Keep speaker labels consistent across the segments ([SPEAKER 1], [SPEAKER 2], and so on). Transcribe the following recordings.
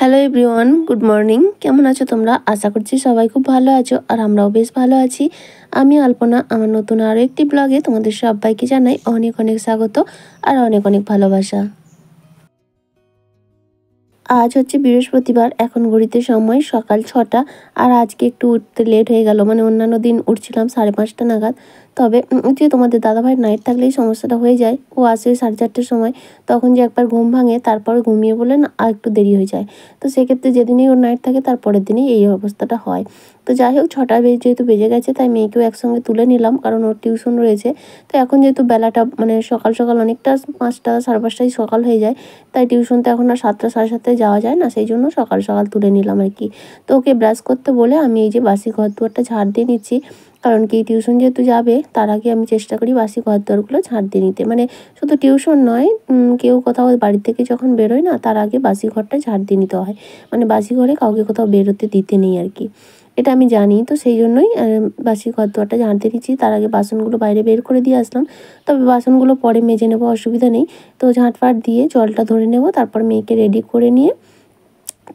[SPEAKER 1] Hello everyone, good morning. কেমন আছো তোমরা? আশা করছি সবাই খুব ভালো আছো, আর আমরাও বেশ ভালো আছি। আমি আলপনা, আমার নতুন আরও একটি ব্লগে তোমাদের সবাইকে জানাই অনেক অনেক স্বাগত আর অনেক অনেক ভালোবাসা। আজ হচ্ছে বৃহস্পতিবার, এখন ঘড়িতে সময় সকাল 6টা। আর আজকে একটু উঠতে লেট হয়ে গেল, মানে অন্যান্য দিন উঠছিলাম 5:30 নাগাদ। তবে যে তোমাদের দাদাভাই নাইট থাকলেই সমস্যাটা হয়ে যায়, ও আসে 4:30টার সময়, তখন যে একবার ঘুম ভাঙে তারপর ঘুমিয়ে বলে না আর একটু দেরি হয়ে যায়। তো সেক্ষেত্রে যেদিনই ওর নাইট থাকে তার পরের দিনই এই অবস্থাটা হয়। তো যাই হোক, 6টা যেহেতু বেজে গেছে তাই মেয়েকেও একসঙ্গে তুলে নিলাম, কারণ ওর টিউশন রয়েছে। তো এখন যেহেতু বেলাটা মানে সকাল সকাল অনেকটা, 5টা 5:30টাই সকাল হয়ে যায়, তাই টিউশন তো এখন আর 7টা 7:30টায় যাওয়া যায় না, সেই জন্য সকাল সকাল তুলে নিলাম আর কি। তো ওকে ব্রাশ করতে বলে আমি এই যে বাসি ঘর দুয়ারটা ঝাড় দিয়ে নিচ্ছি, কারণ কি টিউশন যেহেতু যাবে তার আগে আমি চেষ্টা করি বাসি ঘর দুয়ারগুলো ঝাড় দিয়ে নিতে। মানে শুধু টিউশন নয়, কেউ কোথাও বাড়ি থেকে যখন বেরোয় না তার আগে বাসি ঘরটা ঝাড় দিয়ে নিতে হয়। মানে বাসি ঘরে কাউকে কোথাও বেরোতে দিতে নেই আর কি, এটা আমি জানি। তো সেই জন্যই বাসি ঘর দুয়ারটা ঝাড় দিয়ে নিচ্ছি। তার আগে বাসনগুলো বাইরে বের করে দিয়ে আসলাম, তবে বাসনগুলো পরে মেজে নেবো, অসুবিধা নেই। তো ঝাঁটফাট দিয়ে জলটা ধরে নেব, তারপর মেয়েকে রেডি করে নিয়ে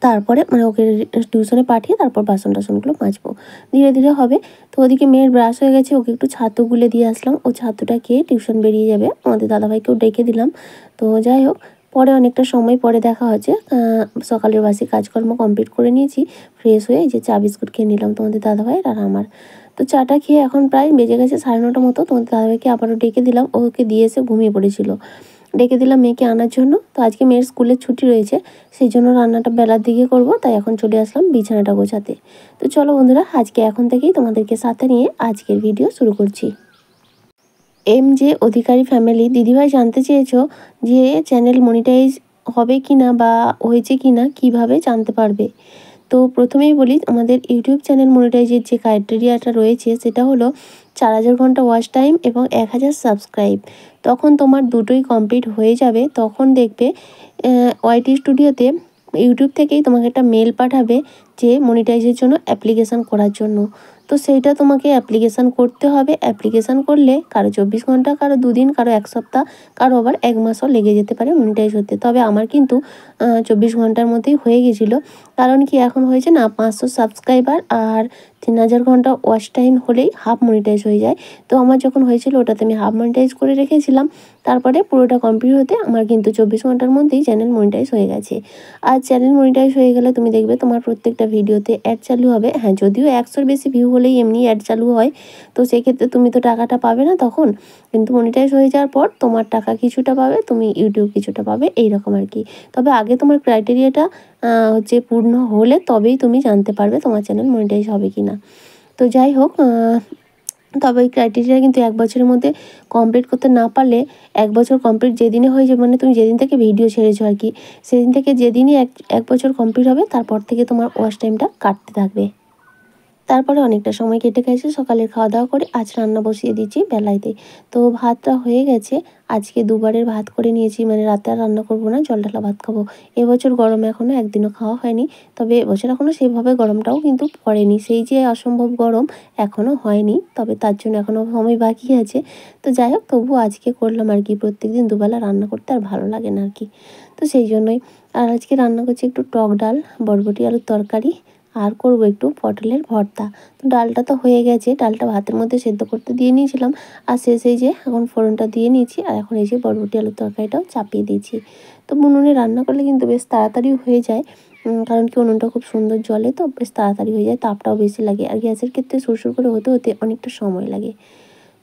[SPEAKER 1] তারপরে মানে ওকে টিউশনে পাঠিয়ে তারপর বাসন টাসনগুলো মাজবো, ধীরে ধীরে হবে। তো ওদিকে মেয়ের ব্রাশ হয়ে গেছে, ওকে একটু ছাতু গুলে দিয়ে আসলাম, ও ছাতুটা খেয়ে টিউশন বেরিয়ে যাবে। আমাদের দাদাভাইকেও ডেকে দিলাম। তো যাই হোক, পরে অনেকটা সময় পরে দেখা হচ্ছে। সকালের বাসি কাজকর্ম কমপ্লিট করে নিয়েছি, ফ্রেশ হয়ে এই যে চা বিস্কুট খেয়ে নিলাম তোমাদের দাদাভাইয়ের আর আমার। তো চাটা খেয়ে এখন প্রায় বেজে গেছে 9:30 মতো, তোমাদের দাদাভাইকে আবারও ডেকে দিলাম, ওকে দিয়ে এসে ঘুমিয়ে পড়েছিল। ডেকে দিলাম মেয়েকে আনার জন্য। তো আজকে মেয়ের স্কুলের ছুটি রয়েছে, সেই জন্য রান্নাটা বেলার দিকে করব, তাই এখন চলে আসলাম বিছানাটা গোছাতে। তো চলো বন্ধুরা, আজকে এখন থেকেই তোমাদেরকে সাথে নিয়ে আজকের ভিডিও শুরু করছি। MJ অধিকারী ফ্যামিলি দিদিভাই জানতে চেয়েছো যে চ্যানেল মনিটাইজ হবে কি না বা হয়েছে কি না, কীভাবে জানতে পারবে। তো প্রথমেই বলি, আমাদের ইউটিউব চ্যানেল মনিটাইজের যে ক্রাইটেরিয়াটা রয়েছে সেটা হলো 4,000 ঘন্টা ওয়াচ টাইম এবং 1,000 সাবস্ক্রাইব। তখন তোমার দুটোই কমপ্লিট হয়ে যাবে, তখন দেখবে ওয়াইটি স্টুডিওতে ইউটিউব থেকেই তোমাকে একটা মেল পাঠাবে যে মনিটাইজের জন্য অ্যাপ্লিকেশান করার জন্য। তো সেইটা তোমাকে অ্যাপ্লিকেশান করতে হবে। অ্যাপ্লিকেশান করলে কারো 24 ঘন্টা, কারো 2 দিন, কারো 1 সপ্তাহ, কারো আবার 1 মাসও লেগে যেতে পারে মনিটাইজ হতে। তবে আমার কিন্তু 24 ঘন্টার মধ্যেই হয়ে গেছিলো। কারণ কি, এখন হয়েছে না 500 সাবস্ক্রাইবার আর 3,000 ঘন্টা ওয়াচ টাইম হলেই হাফ মনিটাইজ হয়ে যায়। তো আমার যখন হয়েছিল ওটাতে আমি হাফ মনিটাইজ করে রেখেছিলাম, তারপরে পুরোটা কমপ্লিট হতে আমার কিন্তু 24 ঘন্টার মধ্যেই চ্যানেল মনিটাইজ হয়ে গেছে। আর চ্যানেল মনিটাইজ হয়ে গেলে তুমি দেখবে তোমার প্রত্যেকটা ভিডিওতে অ্যাড চালু হবে। হ্যাঁ, যদিও 100-র বেশি ভিউ হলেই এমনি অ্যাড চালু হয়, তো সেক্ষেত্রে তুমি তো টাকাটা পাবে না তখন। কিন্তু মনিটাইজ হয়ে যাওয়ার পর তোমার টাকা কিছুটা পাবে, তুমি ইউটিউব কিছুটা পাবে, এইরকম আর কি। তবে আগে তোমার ক্রাইটেরিয়াটা হচ্ছে পূর্ণ হলে তবেই তুমি জানতে পারবে তোমার চ্যানেল মনিটাইজ হবে কি না। তো যাই হোক, তবে এই ক্রাইটেরিয়া কিন্তু 1 বছরের মধ্যে কমপ্লিট করতে না পারলে, 1 বছর কমপ্লিট যেদিনে হয়ে যাবে, মানে তুমি যেদিন থেকে ভিডিও ছেড়েছো আর কি, সেদিন থেকে যেদিনই 1 বছর কমপ্লিট হবে তারপর থেকে তোমার ওয়াচ টাইমটা কাটতে থাকবে। তারপরে অনেকটা সময় কেটে গেছে, সকালের খাওয়া দাওয়া করে আজ রান্না বসিয়ে দিয়েছি বেলাইতে। তো ভাতটা হয়ে গেছে, আজকে দুবারের ভাত করে নিয়েছি, মানে রাতে আর রান্না করবো না, জল ঢালা ভাত খাবো। এবছর গরমে এখনও একদিনও খাওয়া হয়নি, তবে এবছর এখনও সেভাবে গরমটাও কিন্তু পড়েনি, সেই যে অসম্ভব গরম এখনও হয়নি, তবে তার জন্য এখনও সময় বাকি আছে। তো যাই হোক, তবুও আজকে করলাম আর কি, প্রত্যেকদিন দুবেলা রান্না করতে আর ভালো লাগে না আর কি। তো সেই জন্যই। আর আজকে রান্না করছি একটু টক ডাল, বরবটি আলুর তরকারি, আর করবো একটু পটলের ভর্তা। তো ডালটা তো হয়ে গেছে, ডালটা ভাতের মধ্যে সেদ্ধ করতে দিয়ে নিয়েছিলাম, আর শেষে যে এখন ফোড়নটা দিয়ে নিয়েছি, আর এখন এই যে বরবটি আলুর তরকারিটাও চাপিয়ে দিয়েছি। তো উনুনে রান্না করলে কিন্তু বেশ তাড়াতাড়ি হয়ে যায়, কারণ কি উনুনটা খুব সুন্দর জ্বলে, তো বেশ তাড়াতাড়ি হয়ে যায়, তাপটাও বেশি লাগে। আর গ্যাসের ক্ষেত্রে সুরসুর করে হতে হতে অনেকটা সময় লাগে।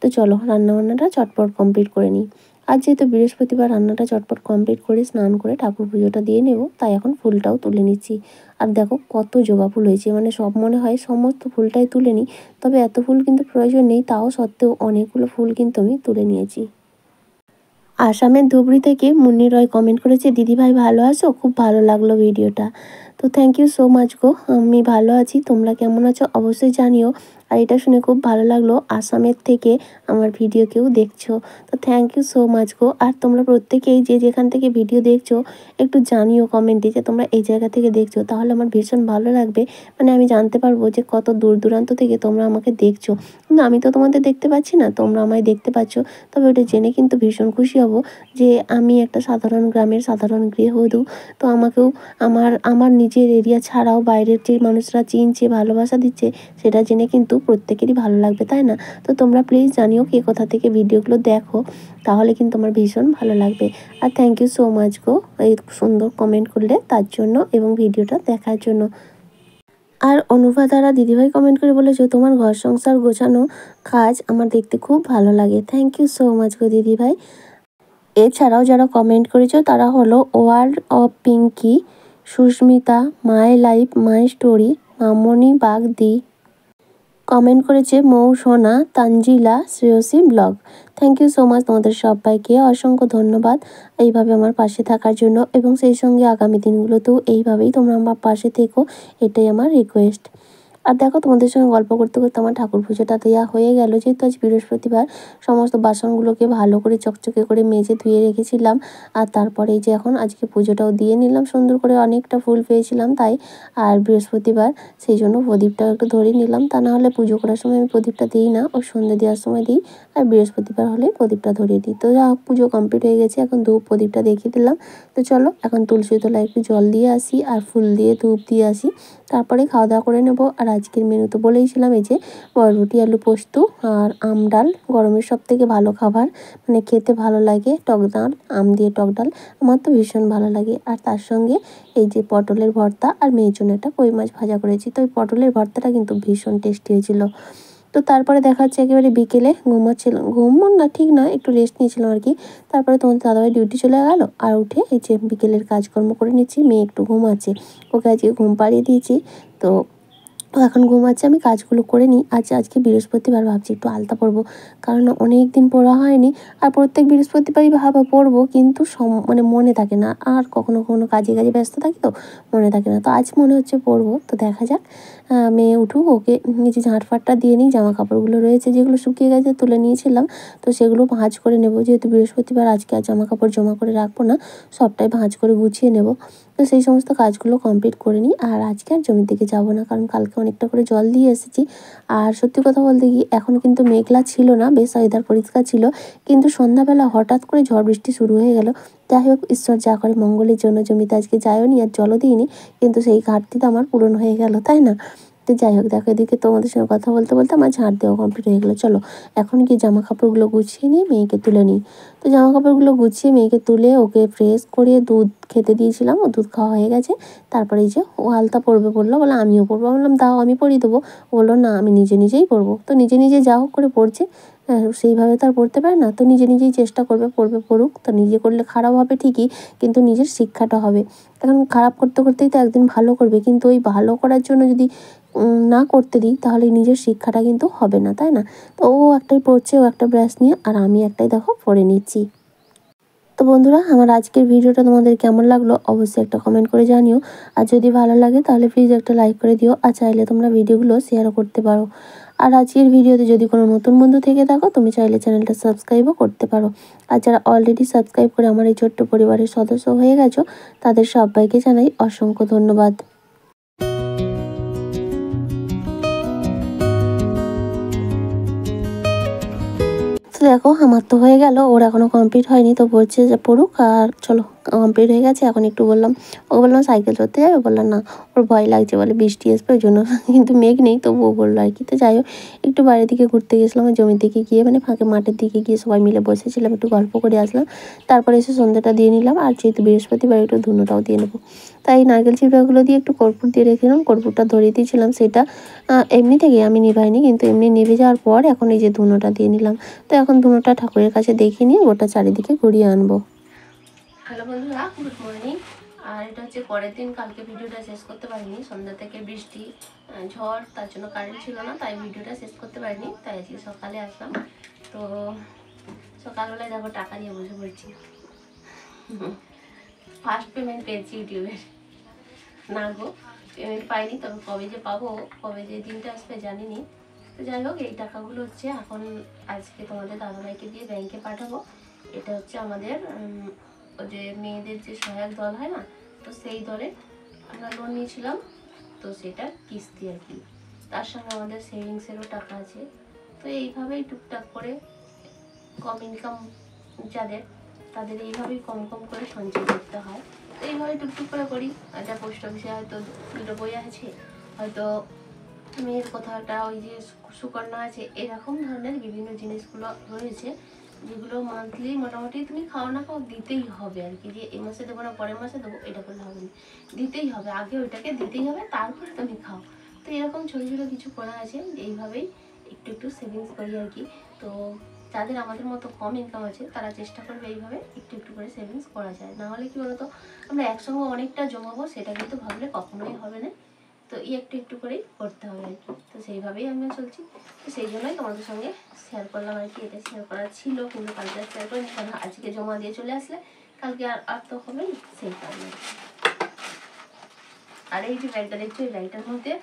[SPEAKER 1] তো চলো রান্নাবান্নাটা চটপট কমপ্লিট করে নিই। আর যেহেতু বৃহস্পতিবার, রান্নাটা চটপট কমপ্লিট করে স্নান করে ঠাকুর পুজোটা দিয়ে নেব, তাই এখন ফুলটাও তুলে নিচ্ছি। আর দেখো কত জবা ফুল হয়েছে, মানে সব মনে হয় সমস্ত ফুলটাই তুলে নিই, তবে এত ফুল কিন্তু প্রয়োজন নেই, তাও সত্ত্বেও অনেকগুলো ফুল কিন্তু আমি তুলে নিয়েছি। আসামের ধুবড়ি থেকে মুন্নি রয় কমেন্ট করেছে, দিদিভাই ভালো আছো, খুব ভালো লাগলো ভিডিওটা। তো থ্যাংক ইউ সো মাচ গো, আমি ভালো আছি, তোমরা কেমন আছো অবশ্যই জানিও। আর এটা শুনে খুব ভালো লাগলো আসামের থেকে আমার ভিডিও কেউ দেখছো। তো থ্যাংক ইউ সো মাচ গো। আর তোমরা প্রত্যেকেই যে যেখান থেকে ভিডিও দেখছো একটু জানিও কমেন্টে যে তোমরা এই জায়গা থেকে দেখছো, তাহলে আমার ভীষণ ভালো লাগবে। মানে আমি জানতে পারবো যে কত দূর দূরান্ত থেকে তোমরা আমাকে দেখছো। কিন্তু আমি তো তোমাদের দেখতে পাচ্ছি না, তোমরা আমায় দেখতে পাচ্ছ। তবে ওটা জেনে কিন্তু ভীষণ খুশি হব যে আমি একটা সাধারণ গ্রামের সাধারণ গৃহবধূ, তো আমাকেও আমার আমার নিজের এরিয়া ছাড়াও বাইরের যে মানুষরা চিনছে, ভালোবাসা দিচ্ছে, সেটা জেনে কিন্তু প্রত্যেকেরই ভালো লাগবে, তাই না? তো তোমরা প্লিজ জানিও কে কোথা থেকে ভিডিওগুলো দেখো, তাহলে কিন্তু আমার ভীষণ ভালো লাগবে। আর থ্যাংক ইউ সো মাচ গো এই সুন্দর কমেন্ট করলে তার জন্য এবং ভিডিওটা দেখার জন্য। আর অনুভা দ্বারা দিদিভাই কমেন্ট করে বলেছো তোমার ঘর সংসার গোছানো কাজ আমার দেখতে খুব ভালো লাগে। থ্যাংক ইউ সো মাচ গো দিদিভাই। এছাড়াও যারা কমেন্ট করেছো তারা হলো world of Pinky, Susmita, my life my story, Mamoni Bagdi, comment করেছে Mousona, Tanjila, Shreyashi blog. Thank you so much তোমাদের সবাইকে, অসংখ্য ধন্যবাদ এইভাবে আমার পাশে থাকার জন্য, এবং সেই সঙ্গে আগামী দিনগুলোতেও এইভাবেই তোমরা আমার পাশে থেকো, এটাই আমার রিকোয়েস্ট। আর দেখো তোমাদের সঙ্গে গল্প করতে করতে আমার ঠাকুর পুজোটা দেওয়া হয়ে গেল। যেহেতু আজ বৃহস্পতিবার, সমস্ত বাসনগুলোকে ভালো করে চকচকে করে মেজে ধুয়ে রেখেছিলাম। আর তারপরে এই যে এখন আজকে পুজোটাও দিয়ে নিলাম সুন্দর করে, অনেকটা ফুল পেয়েছিলাম তাই। আর বৃহস্পতিবার সেই জন্য প্রদীপটাও একটু ধরে নিলাম, তা না হলে পুজো করার সময় আমি প্রদীপটা দিই না, ও সন্ধ্যে দেওয়ার সময় দিই। আর বৃহস্পতিবার হলে প্রদীপটা ধরিয়ে দিই। তো যা হোক, পুজো কমপ্লিট হয়ে গেছে, এখন ধূপ প্রদীপটা দেখিয়ে দিলাম। তো চলো এখন তুলসী তলায় একটু জল দিয়ে আসি আর ফুল দিয়ে ধূপ দিয়ে আসি, তারপরে খাওয়া দাওয়া করে নেবো। আর আজকের মেনু তো বলেইছিলাম, এই যে রুটি আলু পোস্ত আর আম ডাল, গরমের সব থেকে ভালো খাবার, মানে খেতে ভালো লাগে। টক ডাল, আম দিয়ে টক ডাল আমার তো ভীষণ ভালো লাগে। আর তার সঙ্গে এই যে পটলের ভর্তা, আর মেয়ের জন্য একটা কই মাছ ভাজা করেছি। তো ওই পটলের ভর্তাটা কিন্তু ভীষণ টেস্টি হয়েছিল। তো তারপরে দেখা যাচ্ছে একেবারে বিকেলে ঘুমাচ্ছিলাম, ঘুমন না ঠিক না, একটু রেস্ট নিয়েছিলাম আর কি। তারপরে তোমাদের দাদাভাই ডিউটি চলে গেল, আর উঠে এই যে বিকেলের কাজকর্ম করে নিচ্ছি। মেয়ে একটু ঘুমাচ্ছে, ওকে আজকে ঘুম পাড়িয়ে দিয়েছি। তো ও এখন ঘুমাচ্ছে, আমি কাজগুলো করে নিই। আজকে বৃহস্পতিবার, ভাবছি একটু আলতা পরবো, কারণ অনেক দিন পরা হয়নি। আর প্রত্যেক বৃহস্পতিবারই ভাবা পরবো, কিন্তু মানে মনে থাকে না, আর কখনো কখনো কাজে কাজে ব্যস্ত থাকি তো মনে থাকে না। তো আজ মনে হচ্ছে পরবো, তো দেখা যাক। মেয়ে উঠুক, ওকে নিচে ঝাঁটফাটটা দিয়ে নিই, জামা কাপড়গুলো রয়েছে যেগুলো শুকিয়ে গেছে তুলে নিয়েছিলাম, তো সেগুলো ভাঁজ করে নেবো। যেহেতু বৃহস্পতিবার আজকে আর জামা কাপড় জমা করে রাখবো না, সবটাই ভাঁজ করে গুছিয়ে নেব। তো সেই সমস্ত কাজগুলো কমপ্লিট করে নিই। আর আজকে আর জমির দিকে যাবো না, কারণ কালকে অনেকটা করে জল দিয়ে এসেছি। আর সত্যি কথা বলতে কি, এখন কিন্তু মেঘলা ছিল না, বেশ ওয়েদার পরিষ্কার ছিল, কিন্তু সন্ধ্যাবেলা হঠাৎ করে ঝড় বৃষ্টি শুরু হয়ে গেল। যাই হোক, ঈশ্বর যা করে মঙ্গলের জন্য, জমিতে আজকে যাইও নি আর জলও দিইনি, কিন্তু সেই ঘাটতি তো আমার পূরণ হয়ে গেল, তাই না? তো যাই হোক, দেখো এদিকে তোমাদের সঙ্গে কথা বলতে বলতে আমার ঝাঁট দেওয়া কমপ্লিট হয়ে গেলো। চলো এখন কি জামা কাপড়গুলো গুছিয়ে নিয়ে মেয়েকে তুলে নিই। তো জামা কাপড়গুলো গুছিয়ে মেয়েকে তুলে ওকে ফ্রেশ করিয়ে দুধ খেতে দিয়েছিলাম, ও দুধ খাওয়া হয়ে গেছে। তারপরে এই যে ও আলতা পরবে বললো, বলে আমিও পরবো। আমি বললাম দাও আমি পরিয়ে দেবো। ও বললো না আমি নিজে নিজেই পরবো। তো নিজে নিজে যা হোক করে পড়ছে, সেইভাবে তো আর পড়তে পারে না, তো নিজে নিজেই চেষ্টা করবে, পড়বে, পড়ুক। তো নিজে করলে খারাপ হবে ঠিকই, কিন্তু নিজের শিক্ষাটা হবে। এখন খারাপ করতে করতেই তো একদিন ভালো করবে, কিন্তু ওই ভালো করার জন্য যদি না করতে দিই, তাহলে নিজের শিক্ষাটা কিন্তু হবে না, তাই না? তো ও একটাই পড়ছে, ও একটা ব্রাশ নিয়ে, আর আমি একটাই দেখো পরে নিচ্ছি। তো বন্ধুরা, আমার আজকের ভিডিওটা তোমাদের কেমন লাগলো অবশ্যই একটা কমেন্ট করে জানিও। আর যদি ভালো লাগে তাহলে প্লিজ একটা লাইক করে দিও, আর চাইলে তোমরা ভিডিওগুলো শেয়ারও করতে পারো। আর আজকের ভিডিওতে যদি কোনো নতুন বন্ধু থেকে থাকো, তুমি চাইলে চ্যানেলটা সাবস্ক্রাইবও করতে পারো। আর যারা অলরেডি সাবস্ক্রাইব করে আমার এই ছোট্ট পরিবারের সদস্য হয়ে গেছো, তাদের সবাইকে জানাই অসংখ্য ধন্যবাদ। তো দেখো আমার তো হয়ে গেল, ওর এখনও কমপ্লিট হয়নি, তো বলছে যে পড়ুক। আর চলো কমপ্লিট হয়ে গেছে, এখন একটু বললাম, ওকে বললাম সাইকেল চড়তে যাবে, বললাম না, ওর ভয় লাগছে, বলে বৃষ্টি আসবে ওই জন্য। কিন্তু মেঘ নেই, তবুও বললো আর কি। তো যাই হোক, একটু বাইরের দিকে ঘুরতে গেছিলাম, জমির দিকে গিয়ে, মানে ফাঁকে মাঠের দিকে গিয়ে সবাই মিলে বসেছিলাম, একটু গল্প করে আসলাম। তারপরে এসে সন্ধ্যাটা দিয়ে নিলাম, আর যেহেতু বৃহস্পতিবার একটু ধুনোটাও দিয়ে নেবো, তাই নারকেল চিপড়াগুলো দিয়ে একটু কর্পূর দিয়ে রেখেছিলাম, কর্পূরটা ধরিয়ে দিয়েছিলাম। সেটা এমনি থেকে আমি নিভাইনি, কিন্তু এমনি নিভে যাওয়ার পর এখন এই যে ধুনোটা দিয়ে নিলাম। তো এখন ধুনোটা ঠাকুরের কাছে দেখিয়ে নিয়ে গোটা চারিদিকে ঘুরিয়ে আনবো। হ্যালো বন্ধুরা, গুড মর্নিং। আর এটা হচ্ছে পরের দিন, কালকে ভিডিওটা শেষ করতে পারিনি, সন্ধ্যা থেকে বৃষ্টি ঝড়, তার জন্য কারেন্ট ছিল না, তাই ভিডিওটা শেষ করতে পারিনি। তাই আজকে সকালে আসলাম। তো সকালবেলায় দেখো টাকা নিয়ে বসে পড়ছি। ফার্স্ট পেমেন্ট পেয়েছি ইউটিউবের। না গো, পেমেন্ট পাইনি, তবে কবে যে পাবো, কবে যে দিনটা আসবে জানিনি। তো যাই হোক, এই টাকাগুলো হচ্ছে এখন আজকে তোমাদের দাদাভাইকে দিয়ে ব্যাংকে পাঠাবো। এটা হচ্ছে আমাদের ওই যে মেয়েদের যে সহায়ক দল হয় না, তো সেই দলে আমরা লোন নিয়েছিলাম, তো সেটা কিস্তি আর কি। তার সঙ্গে আমাদের সেভিংসেরও টাকা আছে। তো এইভাবেই টুকটাক করে কম ইনকাম যাদের, তাদের এইভাবেই কম কম করে সঞ্চয় করতে হয়। তো এইভাবে টুকটুক করে করি। একটা পোস্ট অফিসে হয়তো 2টো বই আছে, হয়তো মেয়ের কোথাও একটা ওই যে সুকন্যা আছে, এরকম ধরনের বিভিন্ন জিনিসগুলো রয়েছে যেগুলো মান্থলি মোটামুটি তুমি খাও না খাও দিতেই হবে আর কি। যে এই মাসে দেবো না পরের মাসে দেবো এটা করলে হবে না, দিতেই হবে, আগে ওইটাকে দিতেই হবে, তারপরে তুমি খাও। তো এরকম ছোটো ছোটো কিছু করা আছে, এইভাবেই একটু একটু সেভিংস করি আর কি। তো যাদের আমাদের মতো কম ইনকাম আছে তারা চেষ্টা করবে এইভাবে একটু একটু করে সেভিংস করা যায়। না হলে কি বলতো, আমরা একসঙ্গে অনেকটা জমাবো, সেটা কিন্তু ভাবলে কখনোই হবে না। তো একটু একটু করেই করতে হবে আর কি। তো সেইভাবেই আমরা চলছি। তো সেই জন্যই তোমাদের সঙ্গে শেয়ার করলাম আর কি। এটা শেয়ার করা ছিল কিন্তু কালকে আর শেয়ার করিনি, কারণ আজকে জমা দিয়ে চলে আসলে কালকে আর তো হবে না, সেই কারণে। আর এই যে ব্যাগটা দেখছো, এই ব্যাগটার মধ্যে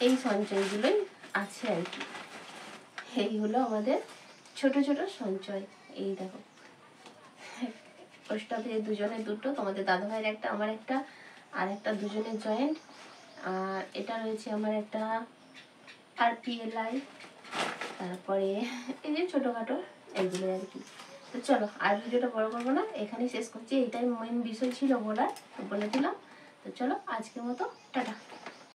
[SPEAKER 1] এই সঞ্চয়গুলোই আছে আর কি। এইগুলো আমাদের ছোট ছোট সঞ্চয়। এই দেখো, পোস্ট অফিসে দুজনের দুটো, তোমাদের দাদাভাইয়ের একটা, আমার একটা, আর একটা দুজনের জয়েন্ট। আর এটা রয়েছে আমার একটা RPLI, তারপরে এই যে ছোটোখাটো এইগুলো আর কি। তো চলো, আর ভিডিওটা বড় করবো না, এখানেই শেষ করছি। এইটাই মেন বিষয় ছিল বলার, তো বলে দিলাম। তো চলো, আজকের মতো টাটা।